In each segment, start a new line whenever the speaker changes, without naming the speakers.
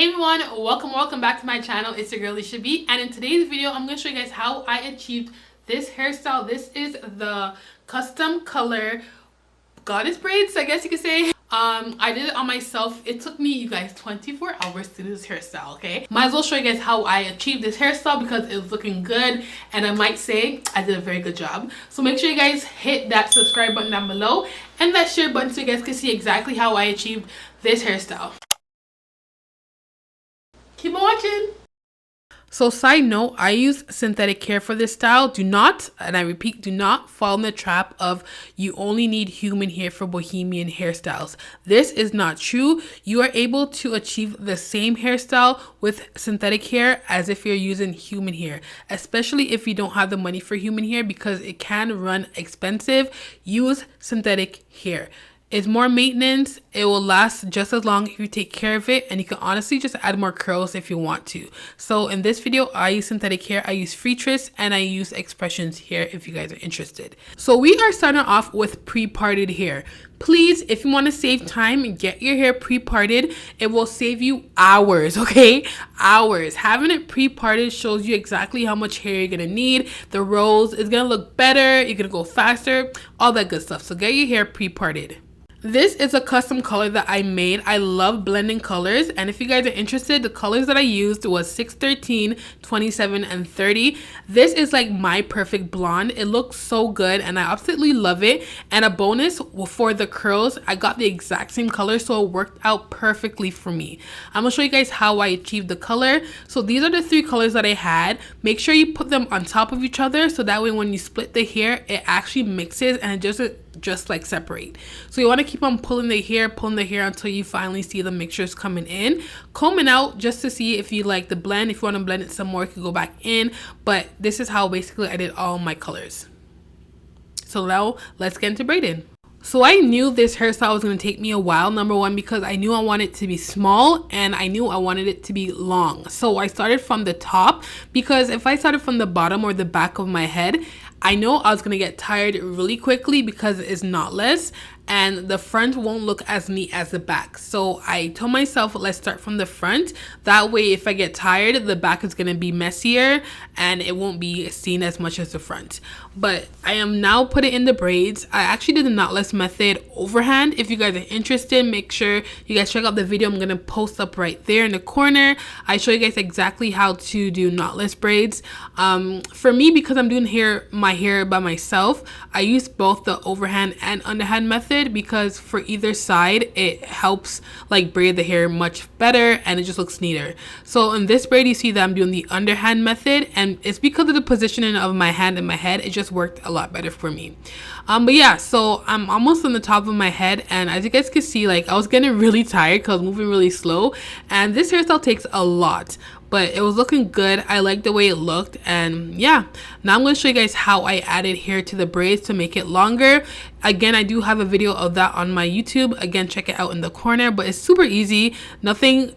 Hey everyone, welcome back to my channel. It's your girl Alisia.B, and in today's video I'm going to show you guys how I achieved this hairstyle. This is the custom color goddess braids, I guess you could say. I did it on myself. It took me, you guys, 24 hours to do this hairstyle, okay? Might as well show you guys how I achieved this hairstyle because it was looking good, and I might say I did a very good job. So make sure you guys hit that subscribe button down below and that share button so you guys can see exactly how I achieved this hairstyle. Keep on watching. So side note, I use synthetic hair for this style. Do not, and I repeat, do not fall in the trap of you only need human hair for bohemian hairstyles. This is not true. You are able to achieve the same hairstyle with synthetic hair as if you're using human hair, especially if you don't have the money for human hair because it can run expensive. Use synthetic hair. It's more maintenance. It will last just as long if you take care of it, and you can honestly just add more curls if you want to. So in this video, I use synthetic hair, I use freetress, and I use expressions hair if you guys are interested. So we are starting off with pre-parted hair. Please, if you want to save time, get your hair pre-parted. It will save you hours, okay? Hours. Having it pre-parted shows you exactly how much hair you're going to need. The rolls is going to look better. You're going to go faster. All that good stuff. So get your hair pre-parted. This is a custom color that I made. I love blending colors, and if you guys are interested, the colors that I used was 6, 13, 27, and 30. This is like my perfect blonde. It looks so good and I absolutely love it. And a bonus for the curls, I got the exact same color, so it worked out perfectly for me. I'm gonna show you guys how I achieved the color. So these are the 3 colors that I had. Make sure you put them on top of each other so that way when you split the hair, it actually mixes and it just like separate. So you want to keep on pulling the hair until you finally see the mixtures coming in, combing out just to see if you like the blend. If you want to blend it some more, you can go back in, but this is how basically I did all my colors. So now let's get into braiding. So I knew this hairstyle was going to take me a while, number one, because I knew I wanted it to be small and I knew I wanted it to be long. So I started from the top, because if I started from the bottom or the back of my head, I know I was going to get tired really quickly because it's knotless and the front won't look as neat as the back. So I told myself, let's start from the front. That way, if I get tired, the back is going to be messier and it won't be seen as much as the front. But I am now putting in the braids. I actually did the knotless method overhand. If you guys are interested, make sure you guys check out the video I'm going to post up right there in the corner. I show you guys exactly how to do knotless braids. For me, because I'm doing my hair by myself, I use both the overhand and underhand method because for either side it helps like braid the hair much better and it just looks neater. So in this braid you see that I'm doing the underhand method, and it's because of the positioning of my hand and my head. It just worked a lot better for me. But yeah, so I'm almost on the top of my head, and as you guys can see, like I was getting really tired because I was moving really slow, and this hairstyle takes a lot, but it was looking good. I liked the way it looked, and yeah, now I'm going to show you guys how I added hair to the braids to make it longer. Again, I do have a video of that on my YouTube. Again, check it out in the corner, but it's super easy. Nothing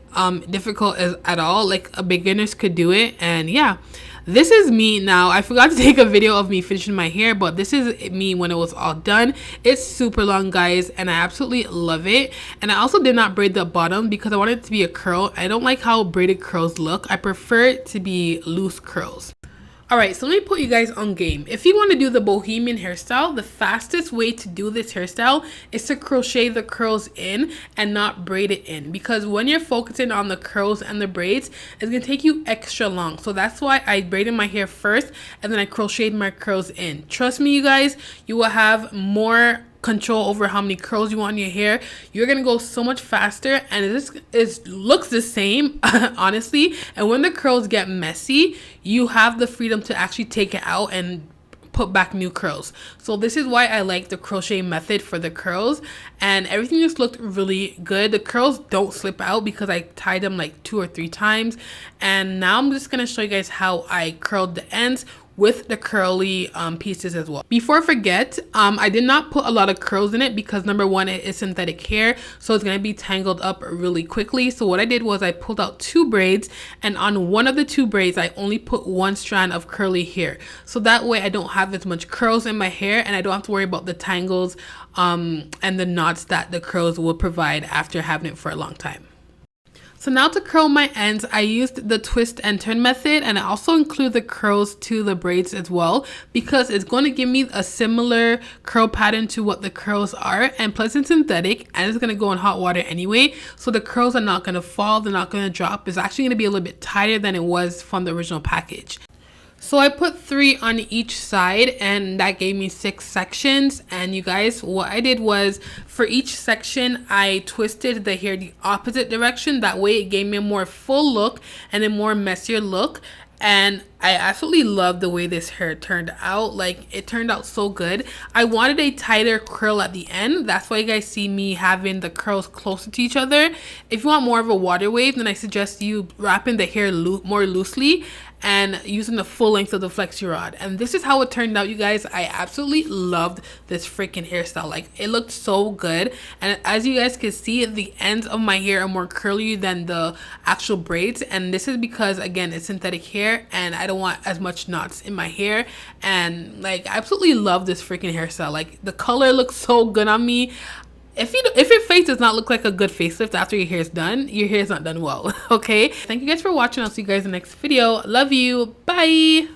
difficult at all. Like a beginners could do it, and yeah. This is me now. I forgot to take a video of me finishing my hair, but this is me when it was all done. It's super long, guys, and I absolutely love it. And I also did not braid the bottom because I wanted it to be a curl. I don't like how braided curls look. I prefer it to be loose curls. Alright, so let me put you guys on game. If you want to do the bohemian hairstyle, the fastest way to do this hairstyle is to crochet the curls in and not braid it in, because when you're focusing on the curls and the braids, it's going to take you extra long. So that's why I braided my hair first and then I crocheted my curls in. Trust me, you guys, you will have more control over how many curls you want in your hair. You're gonna go so much faster, and it looks the same honestly. And when the curls get messy, you have the freedom to actually take it out and put back new curls. So this is why I like the crochet method for the curls, and everything just looked really good. The curls don't slip out because I tied them like 2 or 3 times. And now I'm just gonna show you guys how I curled the ends with the curly pieces as well. Before I forget, I did not put a lot of curls in it because number one, it is synthetic hair, so it's gonna be tangled up really quickly. So what I did was I pulled out 2 braids, and on one of the 2 braids I only put 1 strand of curly hair, so that way I don't have as much curls in my hair and I don't have to worry about the tangles and the knots that the curls will provide after having it for a long time. So now to curl my ends, I used the twist and turn method, and I also include the curls to the braids as well because it's going to give me a similar curl pattern to what the curls are, and plus it's synthetic and it's going to go in hot water anyway, so the curls are not going to fall, they're not going to drop. It's actually going to be a little bit tighter than it was from the original package. So I put 3 on each side and that gave me 6 sections. And you guys, what I did was for each section, I twisted the hair the opposite direction. That way it gave me a more full look and a more messier look. And I absolutely love the way this hair turned out. Like, it turned out so good. I wanted a tighter curl at the end. That's why you guys see me having the curls closer to each other. If you want more of a water wave, then I suggest you wrapping the hair more loosely and using the full length of the flexi rod. And this is how it turned out, you guys. I absolutely loved this freaking hairstyle. Like, it looked so good. And as you guys can see, the ends of my hair are more curly than the actual braids. And this is because, again, it's synthetic hair and I don't want as much knots in my hair. And like, I absolutely love this freaking hairstyle. Like, the color looks so good on me. If your face does not look like a good facelift after your hair is done, your hair is not done well. Okay, thank you guys for watching. I'll see you guys in the next video. Love you. Bye.